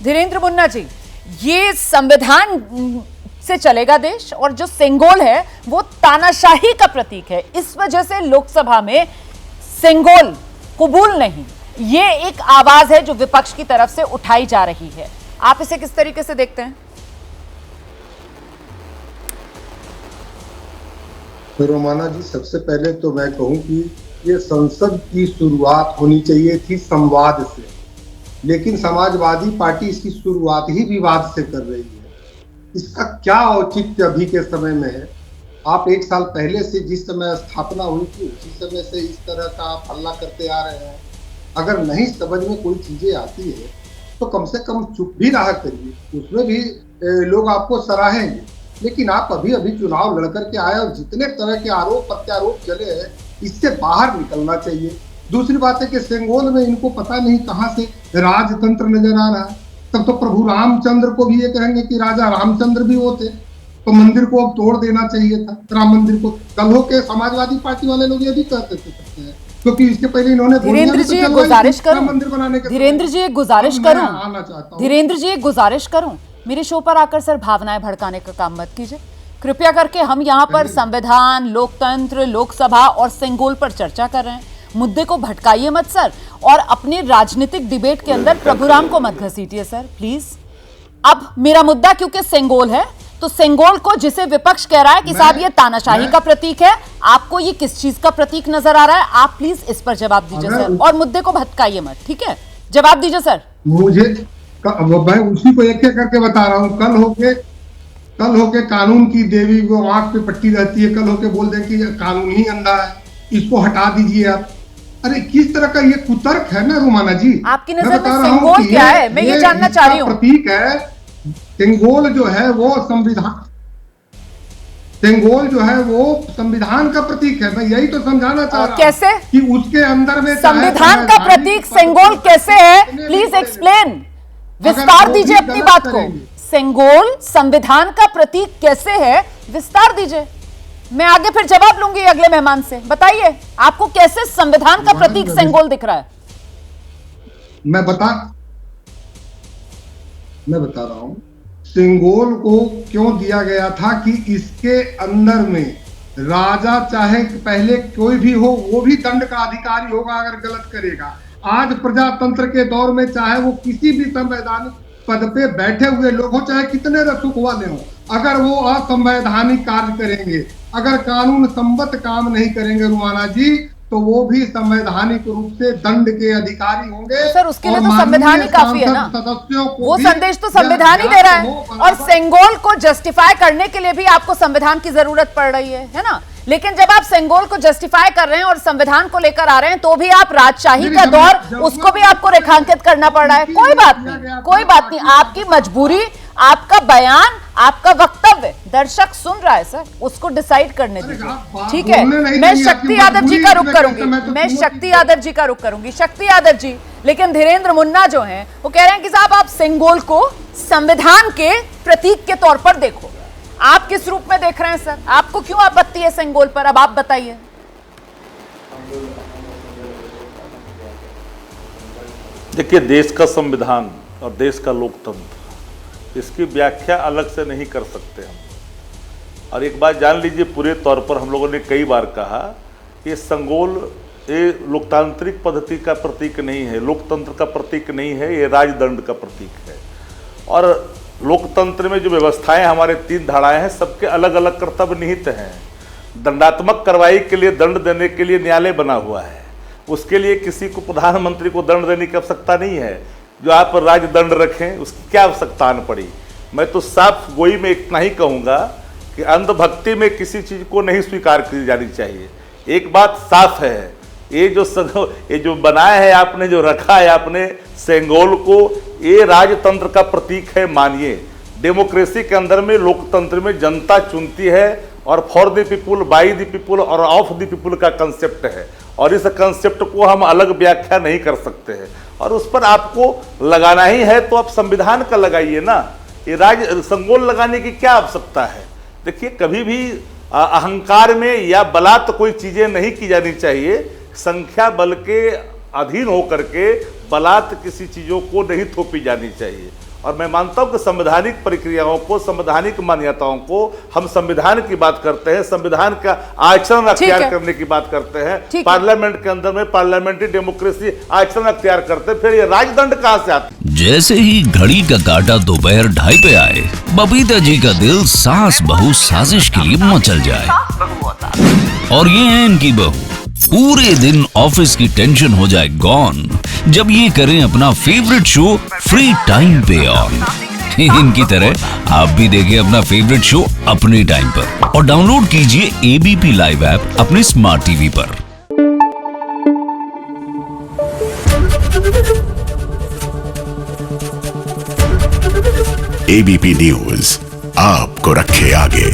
धीरेन्द्र मुन्ना जी, ये संविधान से चलेगा देश और जो सेंगोल है वो तानाशाही का प्रतीक है। इस वजह से लोकसभा में सेंगोल कबूल नहीं, ये एक आवाज है जो विपक्ष की तरफ से उठाई जा रही है। आप इसे किस तरीके से देखते हैं? रोमाना जी, सबसे पहले तो मैं कहूं कि ये संसद की शुरुआत होनी चाहिए थी संवाद से, लेकिन समाजवादी पार्टी इसकी शुरुआत ही विवाद से कर रही है। इसका क्या औचित्य अभी के समय में है? आप 1 साल पहले से जिस समय स्थापना हुई थी उसी समय से इस तरह का आप हल्ला करते आ रहे हैं। अगर नहीं समझ में कोई चीजें आती है तो कम से कम चुप भी रहा करिए, उसमें भी लोग आपको सराहेंगे। लेकिन आप अभी अभी चुनाव लड़ करके आए और जितने तरह के आरोप प्रत्यारोप चले हैं, इससे बाहर निकलना चाहिए। दूसरी बात है कि सेंगोल में इनको पता नहीं कहां से राजतंत्र नजर आ रहा है। तब तो प्रभु रामचंद्र को भी ये कहेंगे कि राजा रामचंद्र भी वो थे, तो मंदिर को अब तोड़ देना चाहिए था, राम मंदिर को। कल हो के समाजवादी पार्टी वाले लोग ये भी कहते थे, क्योंकि इसके पहले इन्होंने धीरेन्द्र जी एक गुजारिश करूं, मंदिर बनाने के धीरेन्द्र जी एक गुजारिश करूं, धीरेन्द्र जी एक गुजारिश करूं, मेरे शो पर आकर सर भावनाएं भड़काने का काम मत कीजिए कृपया करके। हम यहाँ पर संविधान, लोकतंत्र, लोकसभा और सेंगोल पर चर्चा कर रहे हैं। मुद्दे को भटकाइए मत सर, और अपनी राजनीतिक डिबेट के अंदर प्रभुराम को मत घसीटिए सर प्लीज। अब मेरा मुद्दा क्योंकि सेंगोल है, तो सेंगोल को जिसे विपक्ष कह रहा है कि साहब ये तानाशाही का प्रतीक है, आपको ये किस चीज का प्रतीक नजर आ रहा है? आप प्लीज इस पर जवाब दीजिए सर, और मुद्दे को भटकाइए मत, ठीक है? जवाब दीजिए सर। मुझे मैं उसी को एक एक करके बता रहा हूँ। कल होके कानून की देवी वो आंख पे पट्टी रहती है, कल होके बोल दें कि कानून ही अंधा है, इसको हटा दीजिए आप। अरे किस तरह का ये कुतर्क है ना रोमाना जी। आपकी नजर में सेंगोल क्या है, मैं ये जानना चाह रही हूँ। प्रतीक है सेंगोल जो है वो संविधान, सेंगोल जो है वो संविधान का प्रतीक है। मैं यही तो समझाना चाह रहा हूं। कैसे कि उसके अंदर में संविधान का प्रतीक सेंगोल कैसे है? प्लीज एक्सप्लेन, विस्तार दीजिए अपनी बात को। सेंगोल संविधान का प्रतीक कैसे है, विस्तार दीजिए। मैं आगे फिर जवाब लूंगी अगले मेहमान से। बताइए आपको कैसे संविधान का प्रतीक सेंगोल दिख रहा है? मैं बता रहा हूं सेंगोल को क्यों दिया गया था कि इसके अंदर में राजा चाहे पहले कोई भी हो वो भी दंड का अधिकारी होगा अगर गलत करेगा। आज प्रजातंत्र के दौर में चाहे वो किसी भी संवैधानिक पद पे बैठे हुए लोग हो, चाहे कितने रसूख वाले हो, अगर वो असंवैधानिक कार्य करेंगे, अगर कानून सम्मत काम नहीं करेंगे रुमाना जी, तो वो भी संवैधानिक रूप से दंड के अधिकारी होंगे। तो सर उसके लिए तो संविधान ही काफी है ना, वो संदेश तो संविधान ही दे रहा है। और सेंगोल को जस्टिफाई करने के लिए भी आपको संविधान की जरूरत पड़ रही है ना? लेकिन जब आप सेंगोल को जस्टिफाई कर रहे हैं और संविधान को लेकर आ रहे हैं, तो भी आप राजशाही का दौर, उसको भी आपको रेखांकित करना पड़ रहा है। कोई बात नहीं, कोई बात नहीं, आपकी मजबूरी, आपका बयान, आपका वक्तव्य दर्शक सुन रहा है सर, उसको डिसाइड करने दीजिए, ठीक है? मैं शक्ति यादव जी का रुख करूंगी, मैं शक्ति यादव जी का रुख करूंगी। शक्ति यादव जी, लेकिन धीरेन्द्र मुन्ना जो हैं वो कह रहे हैं कि साहब आप सेंगोल को संविधान के प्रतीक के तौर पर देखो। आप किस रूप में देख रहे हैं सर? आपको क्यों आपत्ति है सेंगोल पर? अब आप बताइए। देखिए, देश का संविधान और देश का लोकतंत्र, इसकी व्याख्या अलग से नहीं कर सकते हम। और एक बात जान लीजिए, पूरे तौर पर हम लोगों ने कई बार कहा कि सेंगोल ये लोकतांत्रिक पद्धति का प्रतीक नहीं है, लोकतंत्र का प्रतीक नहीं है, ये राजदंड का प्रतीक है। और लोकतंत्र में जो व्यवस्थाएं हमारे 3 धाराएं हैं, सबके अलग अलग कर्तव्य निहित हैं। दंडात्मक कार्रवाई के लिए, दंड देने के लिए न्यायालय बना हुआ है। उसके लिए किसी को, प्रधानमंत्री को दंड देने की आवश्यकता नहीं है। जो आप राजदंड रखें उसकी क्या आवश्यकता आन पड़ी? मैं तो साफ गोई में इतना ही कहूँगा कि अंधभक्ति में किसी चीज़ को नहीं स्वीकार की जानी चाहिए। एक बात साफ है, ये जो बनाया है आपने, जो रखा है आपने सेंगोल को, ये राजतंत्र का प्रतीक है। मानिए, डेमोक्रेसी के अंदर में, लोकतंत्र में जनता चुनती है, और for the people, by the people और ऑफ द पीपुल का कंसेप्ट है। और इस कंसेप्ट को हम अलग व्याख्या नहीं कर सकते हैं, और उस पर आपको लगाना ही है तो आप संविधान का लगाइए ना। ये सेंगोल लगाने की क्या आवश्यकता है? देखिए, कभी भी अहंकार में या बलात् कोई चीजें नहीं की जानी चाहिए। संख्या बल के अधीन होकर के बलात् किसी चीजों को नहीं थोपी जानी चाहिए। और मैं मानता हूं कि संवैधानिक प्रक्रियाओं को, संवैधानिक मान्यताओं को, हम संविधान की बात करते हैं, संविधान का आचरण अख्तियार करने की बात करते हैं, पार्लियामेंट के अंदर में पार्लियामेंट्री डेमोक्रेसी आचरण अख्तियार करते हैं, फिर ये राजदंड कहां से आता? जैसे ही घड़ी का काटा दोपहर 2:30 पे आए, बबीता जी का दिल सास बहू साजिश के लिए मचल जाए। और ये है इनकी बहू, पूरे दिन ऑफिस की टेंशन हो जाए गॉन जब ये करें अपना फेवरेट शो फ्री टाइम पे ऑन। इनकी तरह आप भी देखें अपना फेवरेट शो अपने टाइम पर और डाउनलोड कीजिए एबीपी लाइव ऐप अपने स्मार्ट टीवी पर। एबीपी न्यूज आपको रखे आगे।